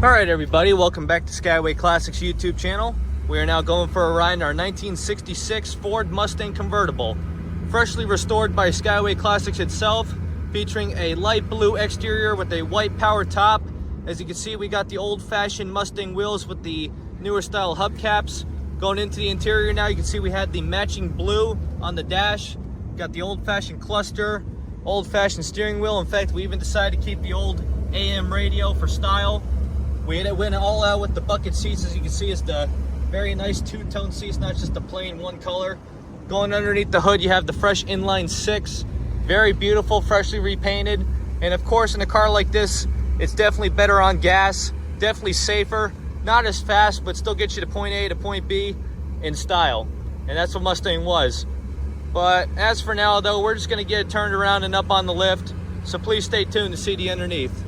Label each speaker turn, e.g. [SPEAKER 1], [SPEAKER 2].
[SPEAKER 1] Alright everybody, welcome back to Skyway Classics YouTube channel. We are now going for a ride in our 1966 Ford Mustang Convertible. Freshly restored by Skyway Classics itself, featuring a light blue exterior with a white power top. As you can see, we got the old-fashioned Mustang wheels with the newer style hubcaps. Going into the interior now, you can see we had the matching blue on the dash. Got the old-fashioned cluster, old-fashioned steering wheel. In fact, we even decided to keep the old AM radio for style. We went all out with the bucket seats. As you can see, it's the very nice two-tone seats, not just the plain one color. Going underneath the hood, you have the fresh inline six. Very beautiful, freshly repainted. And of course, in a car like this, it's definitely better on gas, definitely safer, not as fast, but still gets you to point A to point B in style. And that's what Mustang was. But as for now, though, we're just gonna get it turned around and up on the lift. So please stay tuned to see the underneath.